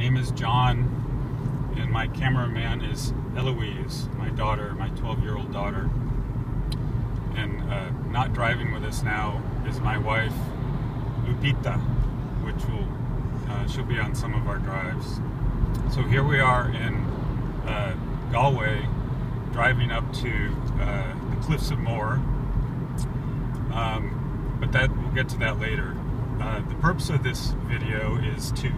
name is John, and my cameraman is Eloise, my daughter, my 12-year-old daughter. And not driving with us now is my wife, Lupita, which she'll be on some of our drives. So here we are in Galway, driving up to the Cliffs of Moher, but we'll get to that later. The purpose of this video is to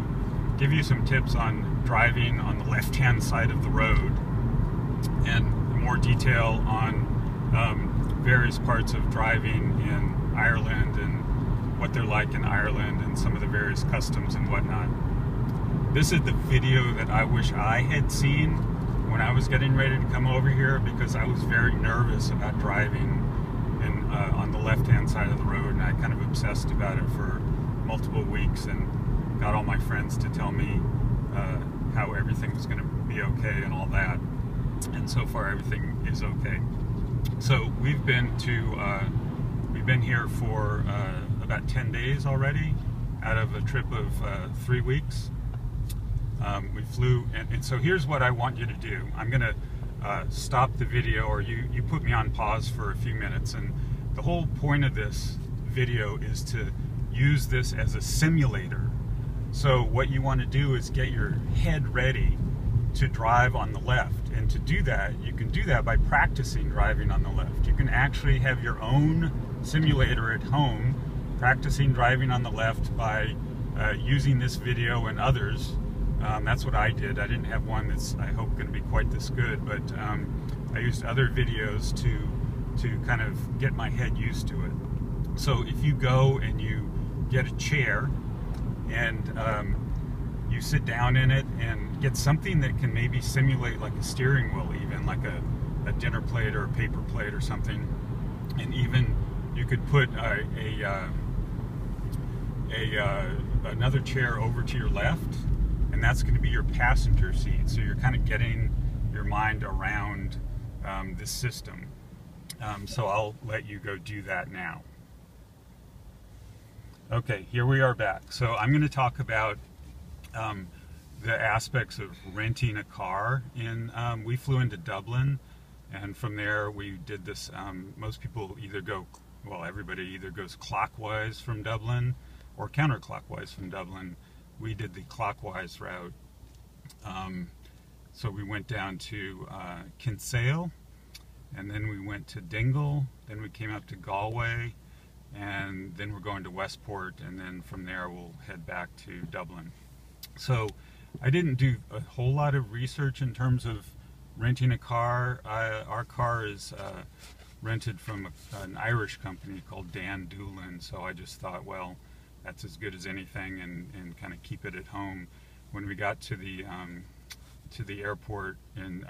give you some tips on driving on the left-hand side of the road and more detail on various parts of driving in Ireland and what they're like in Ireland and some of the various customs and whatnot. This is the video that I wish I had seen when I was getting ready to come over here, because I was very nervous about driving on the left-hand side of the road, and I kind of obsessed about it for multiple weeks and got all my friends to tell me how everything was going to be okay and all that, and so far everything is okay. So we've been here for about 10 days already out of a trip of 3 weeks. We flew, and so here's what I want you to do. I'm going to stop the video, or you put me on pause for a few minutes, and the whole point of this video is to use this as a simulator. So what you want to do is get your head ready to drive on the left, and to do that, you can do that by practicing driving on the left. You can actually have your own simulator at home, practicing driving on the left by using this video and others. That's what I did. I didn't have one that's, I hope, going to be quite this good, but I used other videos to kind of get my head used to it. So if you go and you get a chair and you sit down in it and get something that can maybe simulate like a steering wheel, even like a dinner plate or a paper plate or something, and even you could put another chair over to your left, and that's going to be your passenger seat. So you're kind of getting your mind around this system. So I'll let you go do that now. Okay, here we are back. So I'm going to talk about the aspects of renting a car. We flew into Dublin, and from there we did this. Most people either go, well, everybody either goes clockwise from Dublin or counterclockwise from Dublin. We did the clockwise route. So we went down to Kinsale, and then we went to Dingle, then we came up to Galway, and then we're going to Westport, and then from there we'll head back to Dublin. So I didn't do a whole lot of research in terms of renting a car. Our car is rented from an Irish company called Dan Doolin, so I just thought, well, that's as good as anything, and kind of keep it at home. When we got to the airport, and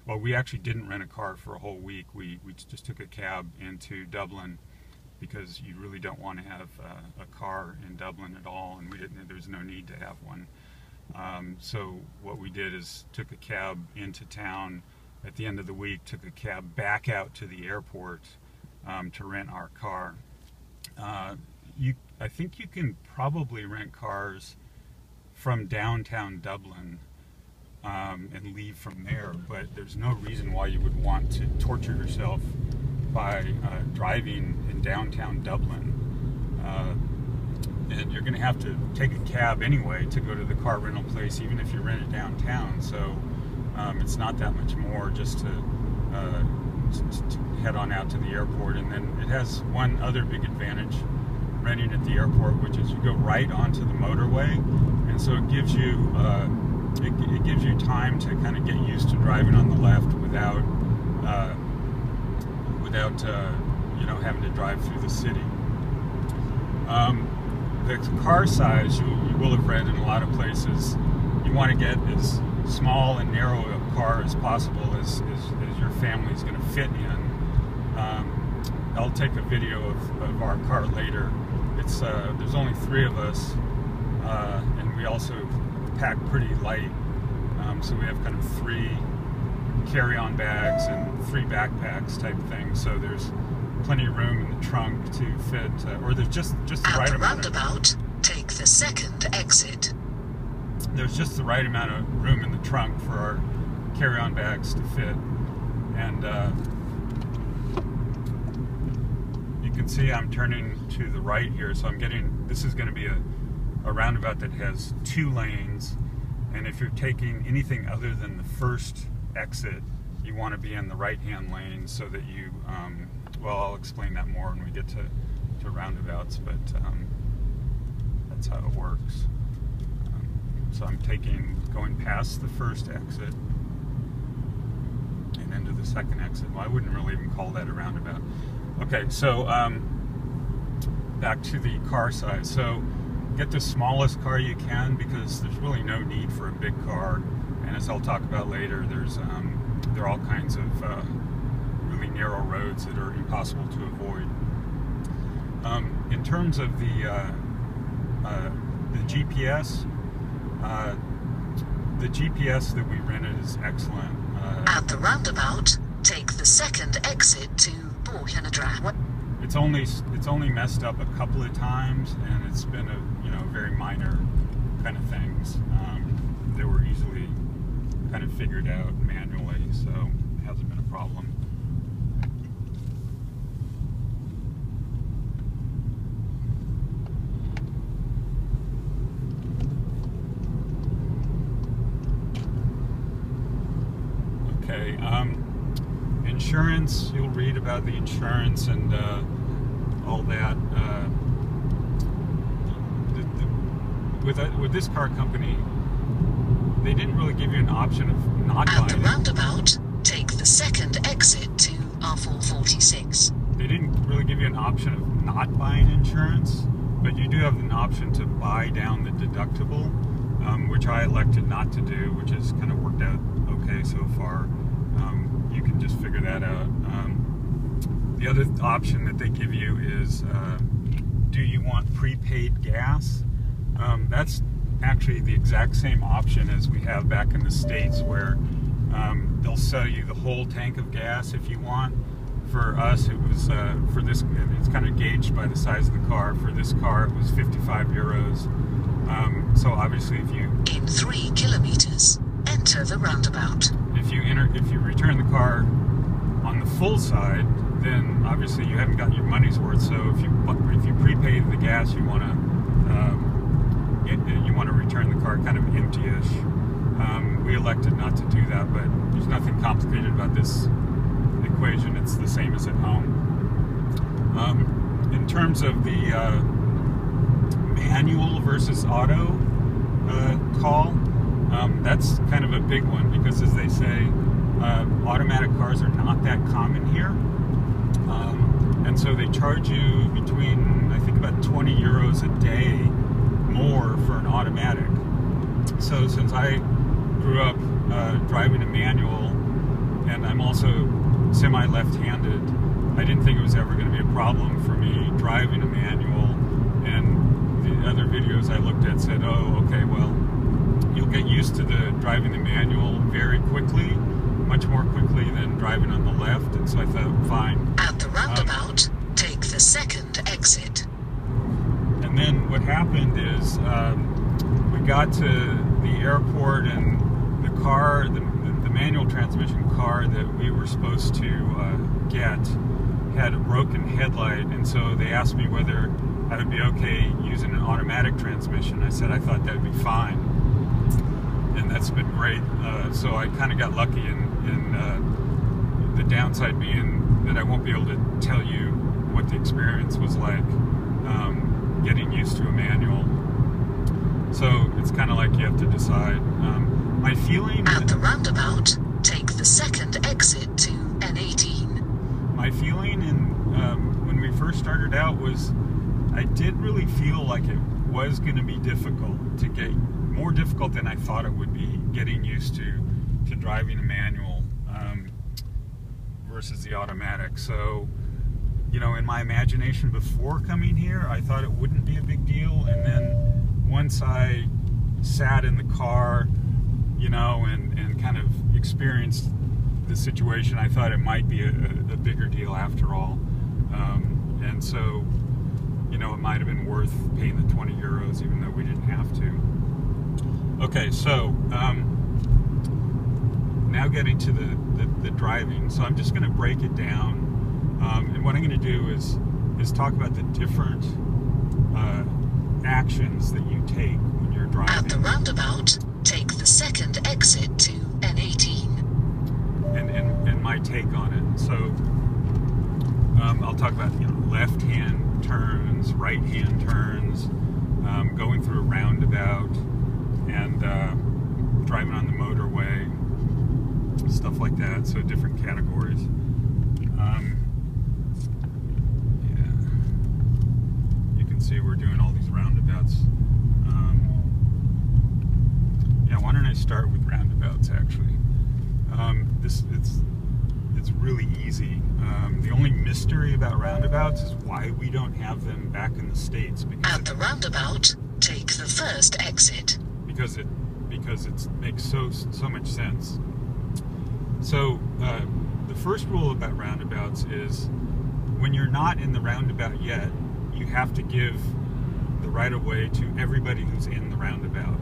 well, we actually didn't rent a car for a whole week. We just took a cab into Dublin, because you really don't want to have a car in Dublin at all, and there was no need to have one. So what we did is took a cab into town at the end of the week, took a cab back out to the airport to rent our car. I think you can probably rent cars from downtown Dublin and leave from there, but there's no reason why you would want to torture yourself by driving in downtown Dublin. And you're going to have to take a cab anyway to go to the car rental place, even if you rent it downtown. So it's not that much more just to head on out to the airport. And then it has one other big advantage, renting at the airport, which is you go right onto the motorway, and so it gives you it gives you time to kind of get used to driving on the left without you know, having to drive through the city. The car size, you will have read in a lot of places, you want to get as small and narrow a car as possible as your family's going to fit in. I'll take a video of our car later. There's only 3 of us, and we also pack pretty light, so we have kind of 3 carry-on bags and 3 backpacks type thing. So there's plenty of room in the trunk to fit, or there's just the right amount. At the roundabout, take the second exit. there's just the right amount of room in the trunk for our carry-on bags to fit. And you can see I'm turning to the right here, so this is going to be a roundabout that has 2 lanes, and if you're taking anything other than the first exit, you want to be in the right-hand lane so that you, well, I'll explain that more when we get to roundabouts, but that's how it works. So I'm going past the first exit and into the second exit. Well, I wouldn't really even call that a roundabout. Okay, so back to the car size. So get the smallest car you can, because there's really no need for a big car. And as I'll talk about later, there are all kinds of really narrow roads that are impossible to avoid. In terms of the GPS, the GPS that we rented is excellent. At the roundabout, take the second exit to Borgenadra. It's only messed up a couple of times, and it's been very minor kind of things. They were easily kind of figured out manually, so it hasn't been a problem. Okay, insurance, you'll read about the insurance and all that. With this car company, they didn't really give you an option of not buying it. At the roundabout, take the second exit to R446. They didn't really give you an option of not buying insurance, but you do have an option to buy down the deductible, which I elected not to do, which has kind of worked out okay so far. You can just figure that out. The other option that they give you is, do you want prepaid gas? That's actually the exact same option as we have back in the States, where they'll sell you the whole tank of gas if you want. For us, it was, for this, it's kind of gauged by the size of the car. For this car, it was 55 euros. So obviously if you... In 3 kilometers, enter the roundabout. If you return the car on the full side, then obviously you haven't got your money's worth. So if you prepaid the gas, you want to return the car kind of empty-ish. We elected not to do that, but there's nothing complicated about this equation. It's the same as at home. In terms of the manual versus auto call, that's kind of a big one, because as they say, automatic cars are not that common here, and so they charge you between, I think, about 20 euros a day more for an automatic. So since I grew up driving a manual, and I'm also semi-left-handed, I didn't think it was ever going to be a problem for me driving a manual. And the other videos I looked at said, oh, okay, well, you'll get used to driving the manual very quickly, much more quickly than driving on the left. And so I thought, fine. At the roundabout, take the second exit. And then what happened is we got to the airport, and the car, the manual transmission car that we were supposed to get had a broken headlight, and so they asked me whether I would be okay using an automatic transmission. I said I thought that would be fine, and that's been great. So I kind of got lucky in the downside being that I won't be able to tell you what the experience was like getting used to a manual. So it's kind of like you have to decide. My feeling... At the roundabout, take the second exit to N18. My feeling when we first started out was I did really feel like it was going to be difficult to get, more difficult than I thought it would be, getting used to driving a manual versus the automatic. So, you know, in my imagination before coming here, I thought it wouldn't be a big deal, and then once I sat in the car, you know, and kind of experienced the situation, I thought it might be a bigger deal after all. And so, you know, it might have been worth paying the 20 euros, even though we didn't have to. Okay, so now getting to the driving. So I'm just going to break it down, and what I'm going to do is talk about the different actions that you take when you're driving. At the roundabout, take the second exit to N18. And my take on it. So I'll talk about left-hand turns, right-hand turns, going through a roundabout, and driving on the motorway, stuff like that. So different categories. Yeah, you can see we're doing all these roundabouts. Yeah, why don't I start with roundabouts actually? It's really easy. The only mystery about roundabouts is why we don't have them back in the States. Because at the roundabout, take the first exit. Because it makes so much sense. So the first rule about roundabouts is when you're not in the roundabout yet, you have to give the right of way to everybody who's in the roundabout.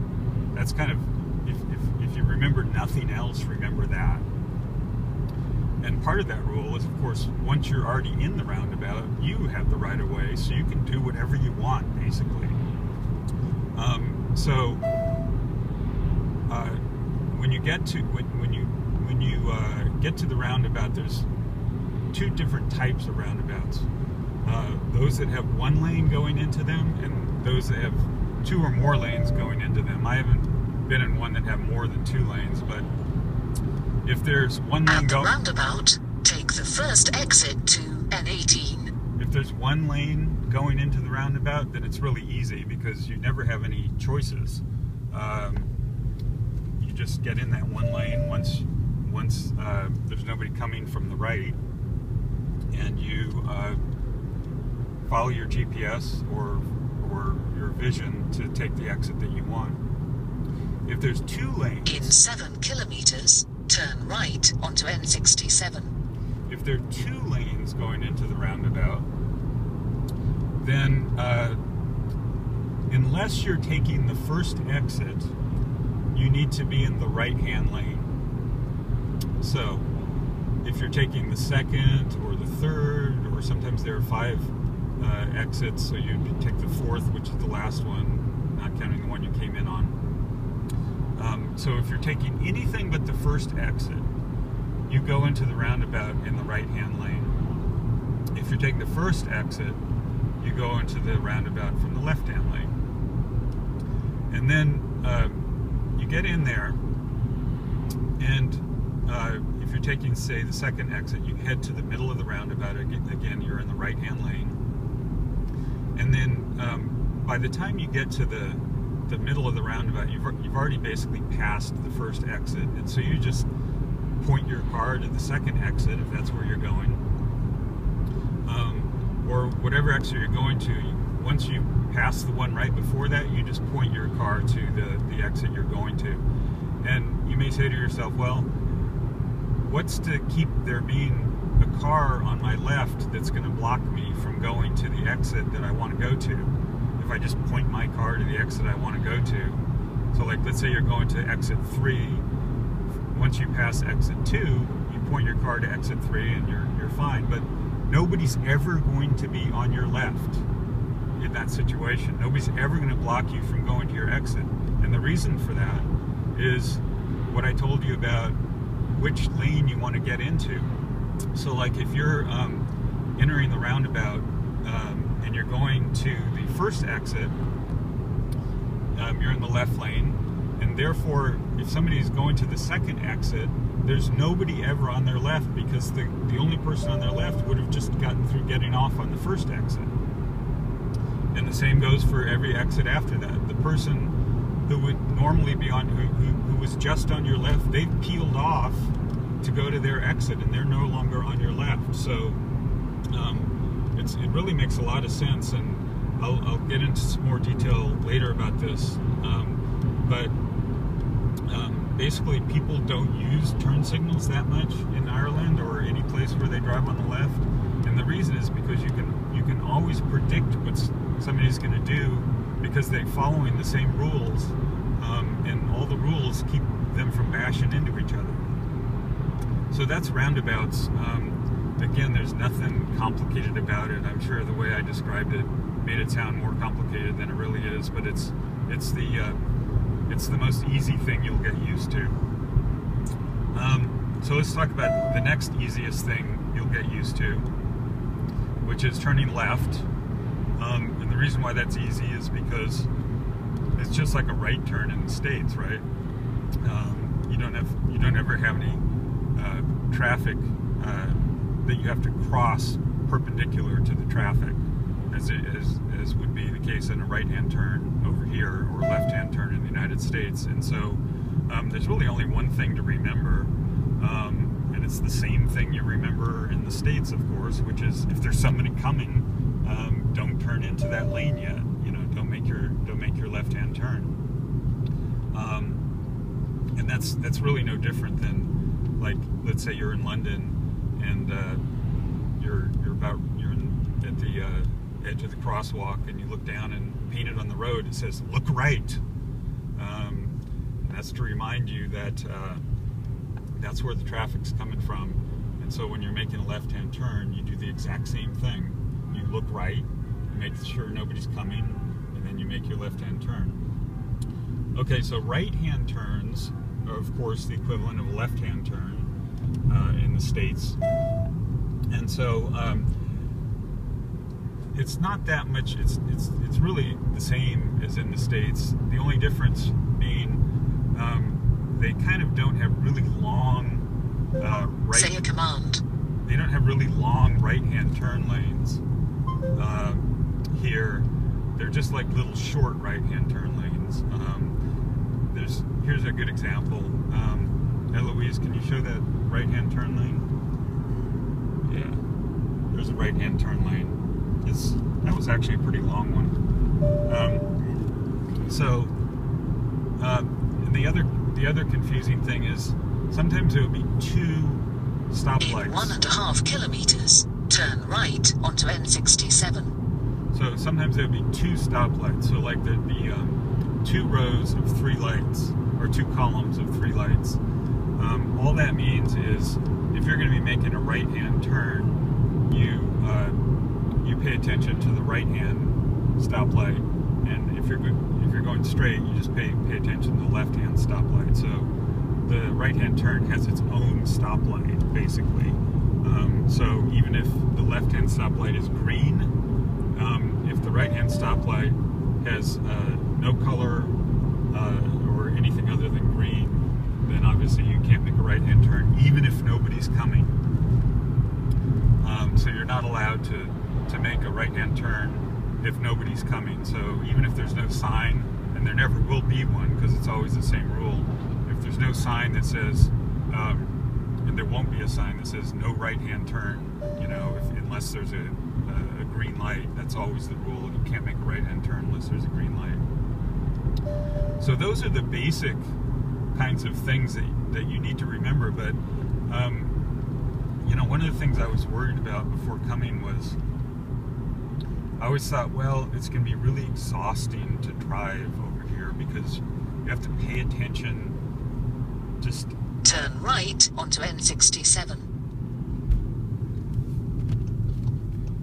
That's kind of, if you remember nothing else, remember that. And part of that rule is, of course, once you're already in the roundabout, you have the right of way, so you can do whatever you want, basically. When you get to get to the roundabout, there's two different types of roundabouts. Those that have one lane going into them, and those that have two or more lanes going into them. I haven't been in one that have more than two lanes, but if there's one lane going... At the roundabout, take the first exit to N18. If there's one lane going into the roundabout, then it's really easy because you never have any choices. You just get in that one lane once there's nobody coming from the right, and you follow your GPS or your vision to take the exit that you want. If there's two lanes... In 7 kilometers, turn right onto N67. If there are two lanes going into the roundabout, then unless you're taking the first exit, you need to be in the right-hand lane. So if you're taking the second or the third, or sometimes there are 5 exits, so you take the fourth, which is the last one, not counting the one you came in on. So if you're taking anything but the first exit, you go into the roundabout in the right-hand lane. If you're taking the first exit, you go into the roundabout from the left-hand lane. And then you get in there, and if you're taking, say, the second exit, you head to the middle of the roundabout. Again, you're in the right-hand lane. And then by the time you get to the middle of the roundabout, you've already basically passed the first exit, and so you just point your car to the second exit if that's where you're going, or whatever exit you're going to. Once you pass the one right before that, you just point your car to the exit you're going to. And you may say to yourself, well, what's to keep there being a car on my left that's going to block me from going to the exit that I want to go to if I just point my car to the exit I want to go to? So like, let's say you're going to exit 3. Once you pass exit 2, you point your car to exit 3 and you're fine. But nobody's ever going to be on your left in that situation. Nobody's ever going to block you from going to your exit. And the reason for that is what I told you about which lane you want to get into. So like if you're entering the roundabout and you're going to the first exit, you're in the left lane, and therefore if somebody's going to the second exit, there's nobody ever on their left, because the only person on their left would have just gotten through getting off on the first exit. And the same goes for every exit after that. The person who would normally be on, who was just on your left, they've peeled off to go to their exit, and they're no longer on your left. So it really makes a lot of sense, and I'll get into some more detail later about this. But basically, people don't use turn signals that much in Ireland or any place where they drive on the left, and the reason is because you can always predict what somebody's going to do, because they're following the same rules, and signals keep them from bashing into each other. So that's roundabouts. Again, there's nothing complicated about it. I'm sure the way I described it made it sound more complicated than it really is, but it's the most easy thing you'll get used to. So let's talk about the next easiest thing you'll get used to, which is turning left. And the reason why that's easy is because it's just like a right turn in the States, right? You don't ever have any traffic that you have to cross perpendicular to the traffic, as would be the case in a right-hand turn over here or a left-hand turn in the United States. And so there's really only one thing to remember, and it's the same thing you remember in the States, of course, which is if there's somebody coming, don't turn into that lane yet. You know, don't make your left-hand turn. And that's really no different than, like, let's say you're in London and you're at the edge of the crosswalk, and you look down, and painted on the road it says "Look right." And that's to remind you that that's where the traffic's coming from. And so when you're making a left-hand turn, you do the exact same thing. You look right, you make sure nobody's coming, and then you make your left-hand turn. Okay, so right-hand turns are, of course, the equivalent of a left-hand turn in the States. And so it's not that much, it's really the same as in the States. The only difference being they kind of don't have really long Say a command. They don't have really long right-hand turn lanes here. They're just like little short right-hand turn lanes. Here's a good example. Eloise, can you show that right-hand turn lane? Yeah, there's a right-hand turn lane. That was actually a pretty long one. And the other confusing thing is sometimes there will be two stoplights. In 1.5 kilometers, turn right onto N67. So sometimes there will be two stoplights. So like there'd be 2 rows of 3 lights, or 2 columns of 3 lights. All that means is if you're going to be making a right-hand turn, you pay attention to the right-hand stoplight, and if you're going straight, you just pay attention to the left-hand stoplight. So the right-hand turn has its own stoplight, basically. So even if the left-hand stoplight is green, if the right-hand stoplight has no color or anything other than green, then obviously you can't make a right-hand turn, even if nobody's coming. So you're not allowed to make a right-hand turn if nobody's coming. So even if there's no sign, and there never will be one because it's always the same rule, if there's no sign that says, and there won't be a sign that says no right-hand turn, you know, unless there's a green light. That's always the rule. You can't make a right-hand turn unless there's a green light. So those are the basic kinds of things that you need to remember. But you know, one of the things I was worried about before coming was, I always thought, well, it's going to be really exhausting to drive over here because you have to pay attention. Just turn right onto N67.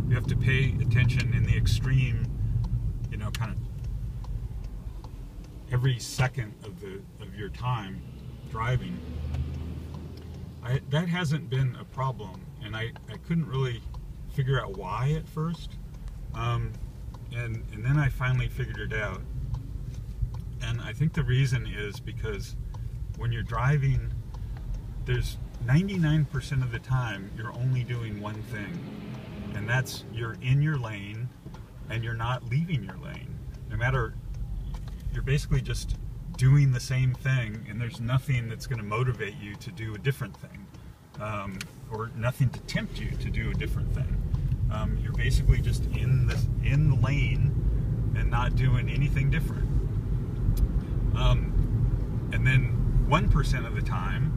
You have to pay attention in the extreme, you know, kind of every second of your time driving. That hasn't been a problem, and I couldn't really figure out why at first, and then I finally figured it out. And I think the reason is because when you're driving, there's 99% of the time you're only doing one thing, and that's you're in your lane and you're not leaving your lane. No matter, you're basically just doing the same thing, and there's nothing that's going to motivate you to do a different thing, or nothing to tempt you to do a different thing. You're basically just in the lane and not doing anything different. And then 1% of the time,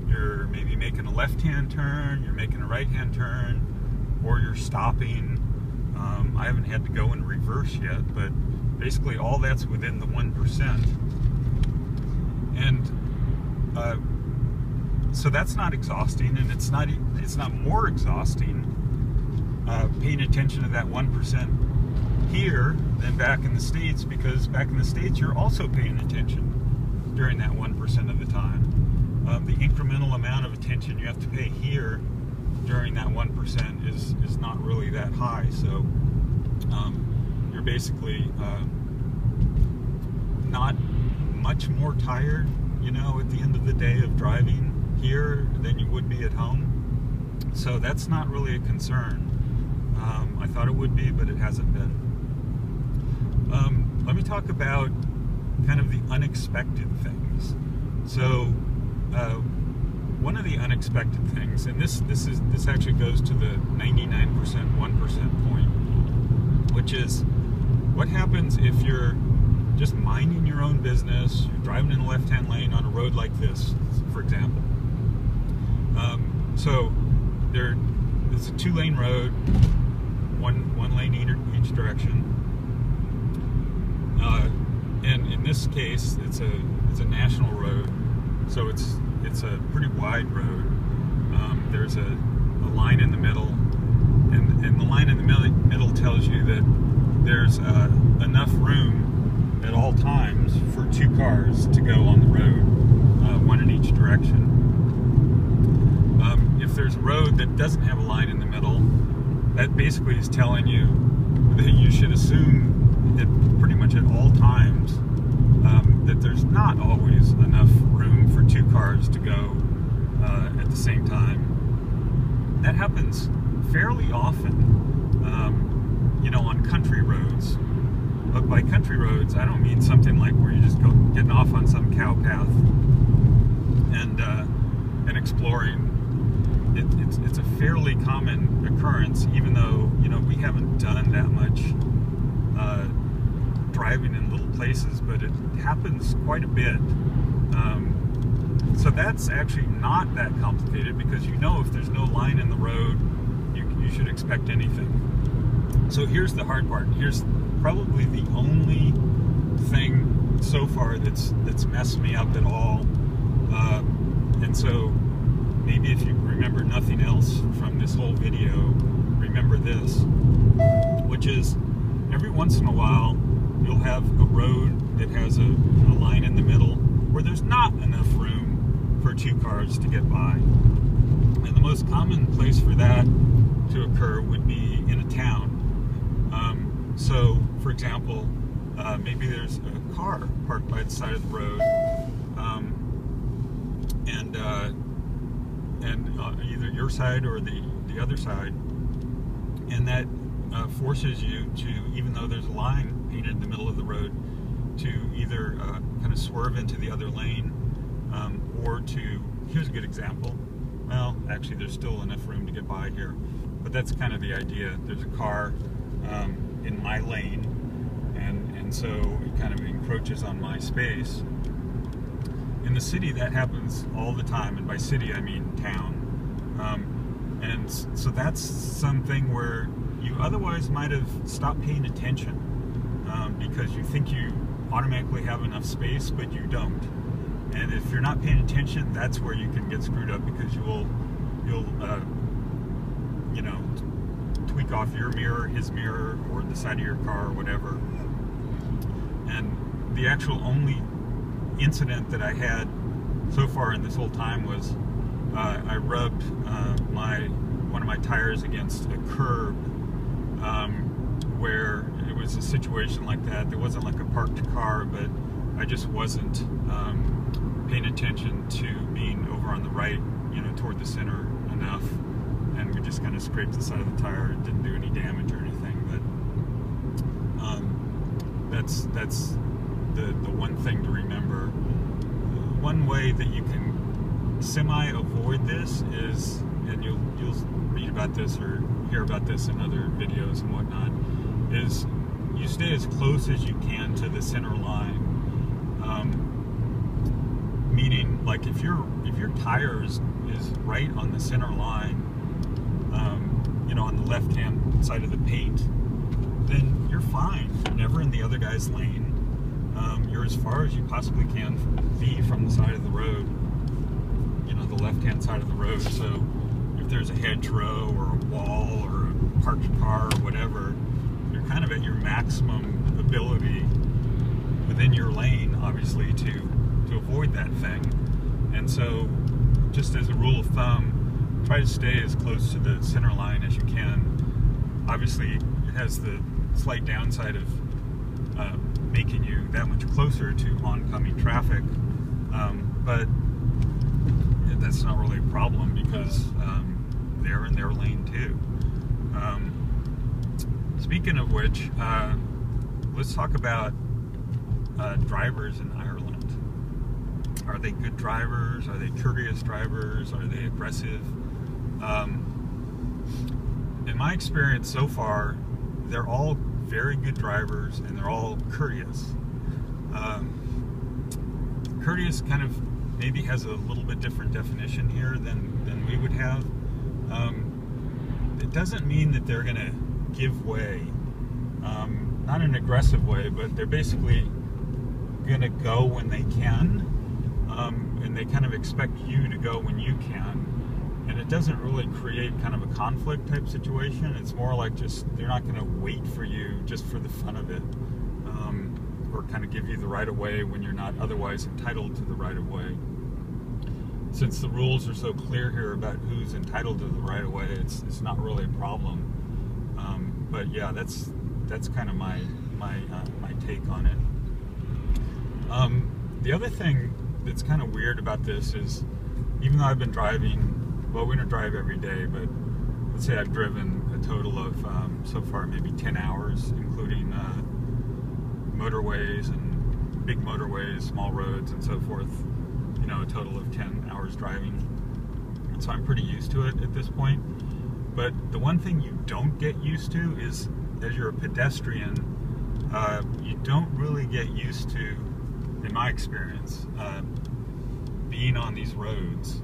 you're maybe making a left-hand turn, you're making a right-hand turn, or you're stopping. I haven't had to go in reverse yet, but basically all that's within the 1%. And So that's not exhausting, and it's not more exhausting paying attention to that 1% here than back in the States, because back in the States you're also paying attention during that 1% of the time. The incremental amount of attention you have to pay here during that 1% is not really that high. So you're basically not much more tired, you know, at the end of the day of driving here than you would be at home. So that's not really a concern. I thought it would be, but it hasn't been. Let me talk about kind of the unexpected things. So one of the unexpected things, and this actually goes to the 99% 1% point, which is what happens if you're just minding your own business, you're driving in the left-hand lane on a road like this, for example. So it's a 2-lane road, one lane each direction, and in this case, it's a national road, so it's a pretty wide road. There's a line in the middle, and the line in the middle tells you that there's enough room at all times for 2 cars to go on the road, one in each direction. If there's a road that doesn't have a line in the middle, that basically is telling you that you should assume that pretty much at all times that there's not always enough room for 2 cars to go at the same time. That happens fairly often, you know, on country roads. But by country roads, I don't mean something like where you just go getting off on some cow path and exploring. It's a fairly common occurrence, even though, you know, we haven't done that much driving in little places, but it happens quite a bit. So that's actually not that complicated, because you know if there's no line in the road, you should expect anything. So here's the hard part. Here's probably the only thing so far that's messed me up at all. And so maybe if you remember nothing else from this whole video, remember this, which is every once in a while you'll have a road that has a line in the middle where there's not enough room for 2 cars to get by. And the most common place for that to occur would be in a town. So, for example, maybe there's a car parked by the side of the road, and either your side or the other side, and that forces you to, even though there's a line painted in the middle of the road, to either kind of swerve into the other lane, or to, here's a good example, well, actually there's still enough room to get by here, but that's kind of the idea. There's a car in my lane, and so it kind of encroaches on my space. In the city, that happens all the time, and by city I mean town. And so that's something where you otherwise might have stopped paying attention, because you think you automatically have enough space, but you don't. And if you're not paying attention, that's where you can get screwed up, because you'll you know, tweak off your mirror, his mirror, or the side of your car, or whatever. And the actual only incident that I had so far in this whole time was I rubbed one of my tires against a curb, where it was a situation like that. There wasn't like a parked car, but I just wasn't paying attention to being over on the right, you know, toward the center enough, and we just kind of scraped the side of the tire. It didn't do any damage or anything, but that's the one thing to remember. One way that you can semi-avoid this is, and you'll read about this or hear about this in other videos and whatnot, is you stay as close as you can to the center line. Meaning, like if your tire is right on the center line, you know, on the left-hand side of the paint, then you're fine. You're never in the other guy's lane. You're as far as you possibly can be from the side of the road. the left-hand side of the road. So if there's a hedgerow or a wall or a parked car or whatever, you're kind of at your maximum ability within your lane, obviously, to avoid that thing. And so, just as a rule of thumb, try to stay as close to the center line as you can. Obviously, it has the slight downside of making you that much closer to oncoming traffic, but that's not really a problem because they're in their lane too. Speaking of which, let's talk about drivers in Ireland. Are they good drivers? Are they courteous drivers? Are they aggressive? In my experience so far, they're all very good drivers and they're all courteous. Courteous kind of maybe has a little bit different definition here than we would have. It doesn't mean that they're going to give way, not in an aggressive way, but they're basically going to go when they can, and they kind of expect you to go when you can, and it doesn't really create kind of a conflict type situation. It's more like just they're not going to wait for you just for the fun of it, or kind of give you the right of way when you're not otherwise entitled to the right of way. Since the rules are so clear here about who's entitled to the right of way, it's not really a problem. But yeah, that's kind of my take on it. The other thing that's kind of weird about this is, even though I've been driving, well, we don't drive every day, but let's say I've driven a total of so far maybe 10 hours, including motorways and big motorways, small roads, and so forth. You know, a total of 10 hours driving. And so I'm pretty used to it at this point. But the one thing you don't get used to is, as you're a pedestrian, you don't really get used to, in my experience, being on these roads.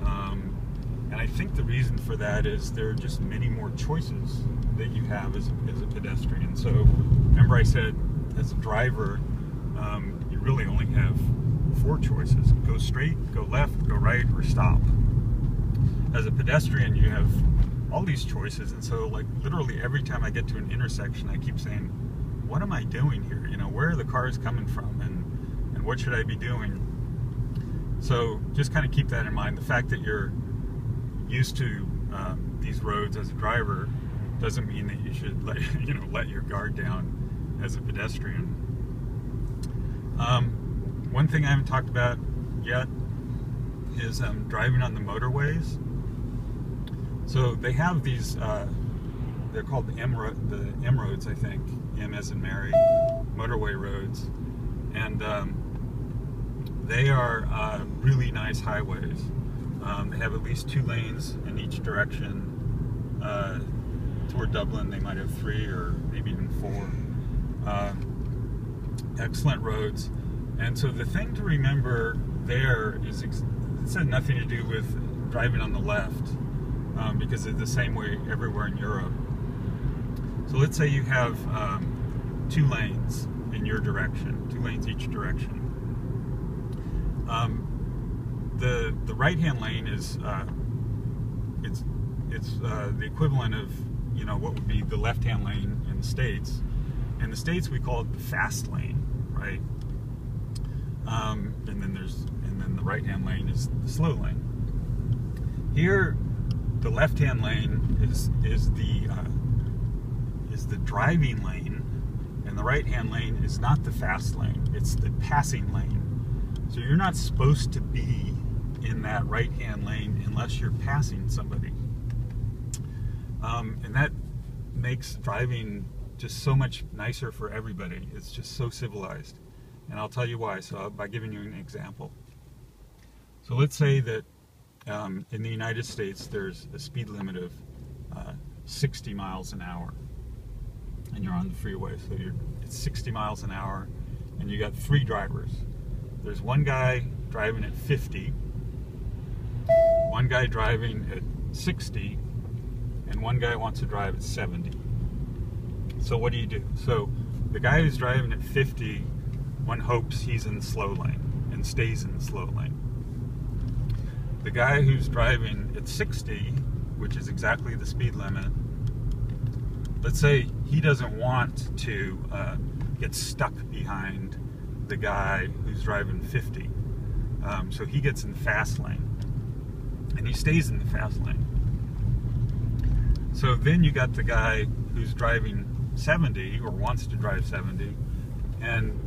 And I think the reason for that is there are just many more choices that you have as a pedestrian. So remember I said, as a driver, you really only have 4 choices: go straight, go left, go right, or stop. As a pedestrian, you have all these choices, and so like literally every time I get to an intersection, I keep saying, what am I doing here? You know, where are the cars coming from, and what should I be doing? So just kind of keep that in mind. The fact that you're used to these roads as a driver doesn't mean that you should let your guard down as a pedestrian. One thing I haven't talked about yet is driving on the motorways. So they have these, they're called the M roads, I think, M as in Mary, motorway roads. And they are really nice highways. They have at least 2 lanes in each direction. Toward Dublin, they might have 3 or maybe even 4. Excellent roads. And so the thing to remember there is it has nothing to do with driving on the left, because it's the same way everywhere in Europe. So let's say you have 2 lanes in your direction, 2 lanes each direction. The right-hand lane is it's the equivalent of what would be the left-hand lane in the States. In the States, we call it the fast lane, right? And then the right-hand lane is the slow lane. Here, the left-hand lane is the driving lane, and the right-hand lane is not the fast lane; it's the passing lane. So you're not supposed to be in that right-hand lane unless you're passing somebody, and that makes driving just so much nicer for everybody. It's just so civilized. And I'll tell you why, by giving you an example. So let's say that in the United States there's a speed limit of 60 miles an hour, and you're on the freeway, so it's 60 miles an hour, and you got 3 drivers. There's one guy driving at 50, one guy driving at 60, and one guy wants to drive at 70. So what do? So the guy who's driving at 50, one hopes he's in the slow lane and stays in the slow lane. the guy who's driving at 60, which is exactly the speed limit, let's say he doesn't want to get stuck behind the guy who's driving 50. So he gets in the fast lane, and he stays in the fast lane. So then you got the guy who's driving 70 or wants to drive 70, and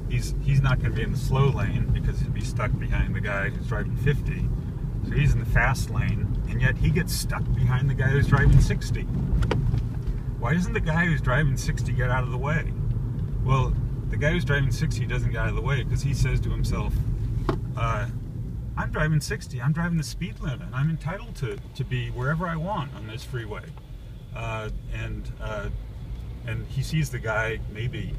he's not going to be in the slow lane because he'd be stuck behind the guy who's driving 50. So he's in the fast lane, and yet he gets stuck behind the guy who's driving 60. Why doesn't the guy who's driving 60 get out of the way? Well, the guy who's driving 60 doesn't get out of the way because he says to himself, I'm driving 60, I'm driving the speed limit, I'm entitled to be wherever I want on this freeway. And he sees the guy maybe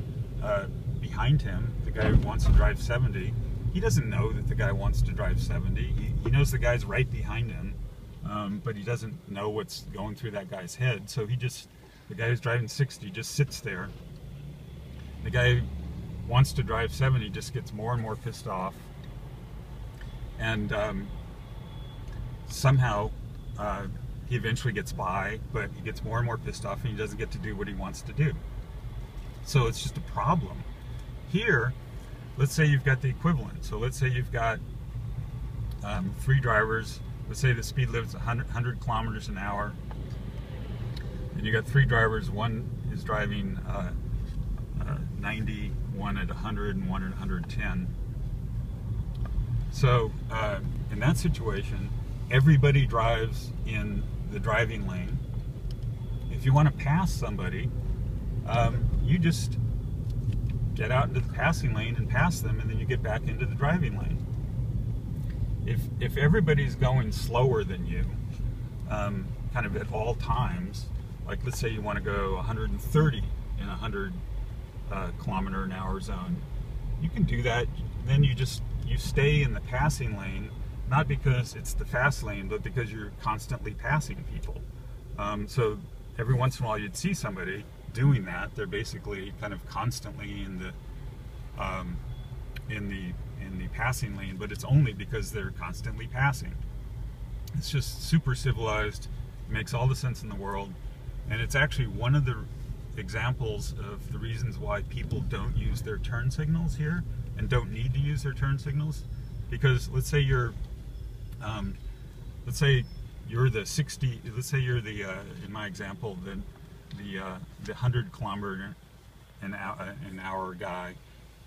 behind him, the guy who wants to drive 70. He doesn't know that the guy wants to drive 70. He knows the guy's right behind him, but he doesn't know what's going through that guy's head. So the guy who's driving 60 just sits there. The guy who wants to drive 70 just gets more and more pissed off. And somehow he eventually gets by, but he gets more and more pissed off, and he doesn't get to do what he wants to do. So it's just a problem. Here, let's say you've got the equivalent. So let's say you've got 3 drivers. Let's say the speed limit's 100 kilometers an hour. And you got 3 drivers. One is driving 90, one at 100, and one at 110. So in that situation, everybody drives in the driving lane. If you want to pass somebody, you just get out into the passing lane and pass them, and then you get back into the driving lane. If everybody's going slower than you, kind of at all times, like let's say you want to go 130 in a 100 kilometer an hour zone, you can do that. Then you stay in the passing lane, not because it's the fast lane, but because you're constantly passing people. So every once in a while you'd see somebody doing that. They're basically kind of constantly in the passing lane, but it's only because they're constantly passing. It's just super civilized, makes all the sense in the world, and it's actually one of the examples of the reasons why people don't use their turn signals here and don't need to use their turn signals. Because let's say you're the 60, let's say you're the in my example the 100 kilometer an hour guy,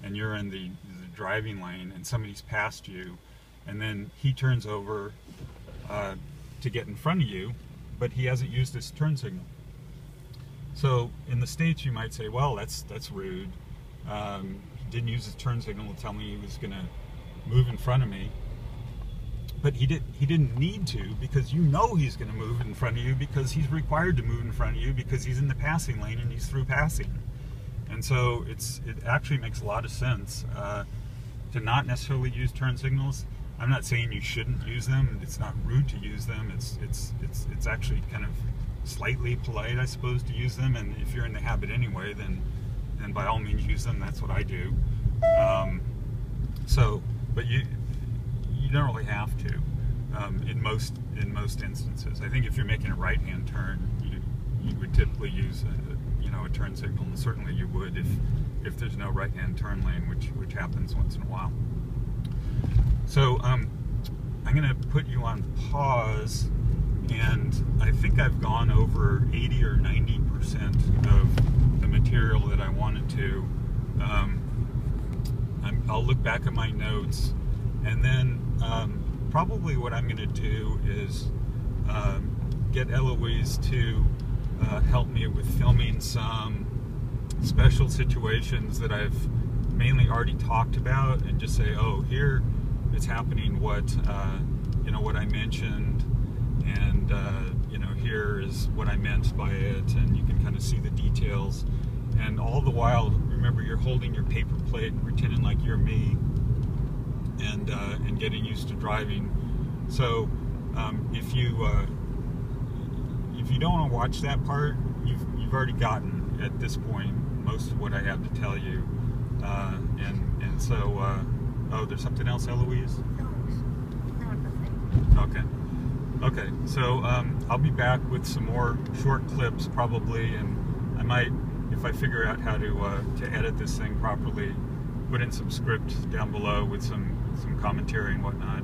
and you're in the driving lane, and somebody's passed you, and then he turns over to get in front of you, but he hasn't used his turn signal. So in the States you might say, well, that's rude. He didn't use his turn signal to tell me he was going to move in front of me. But he didn't need to, because you know he's going to move in front of you, because he's required to move in front of you because he's in the passing lane and he's through passing. And so it actually makes a lot of sense to not necessarily use turn signals. I'm not saying you shouldn't use them. It's not rude to use them. It's actually kind of slightly polite, I suppose, to use them. And if you're in the habit anyway, then by all means use them. That's what I do. But you don't really have to in most instances. I think if you're making a right-hand turn, you would typically use a turn signal, and certainly you would if there's no right-hand turn lane, which happens once in a while. So I'm going to put you on pause, and I think I've gone over 80 or 90% of the material that I wanted to. I'll look back at my notes, and then probably what I'm going to do is get Eloise to help me with filming some special situations that I've mainly already talked about, and just say, oh, here it's happening what I mentioned, and here is what I meant by it, and you can kind of see the details. And all the while, remember, you're holding your paper plate and pretending like you're me, and getting used to driving. So if you don't want to watch that part, you've already gotten at this point most of what I have to tell you. Oh, there's something else, Eloise? No, nothing. Okay, so I'll be back with some more short clips probably, and I might, if I figure out how to edit this thing properly, put in some script down below with some commentary and whatnot.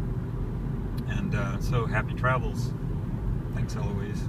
And so happy travels. Thanks, Eloise.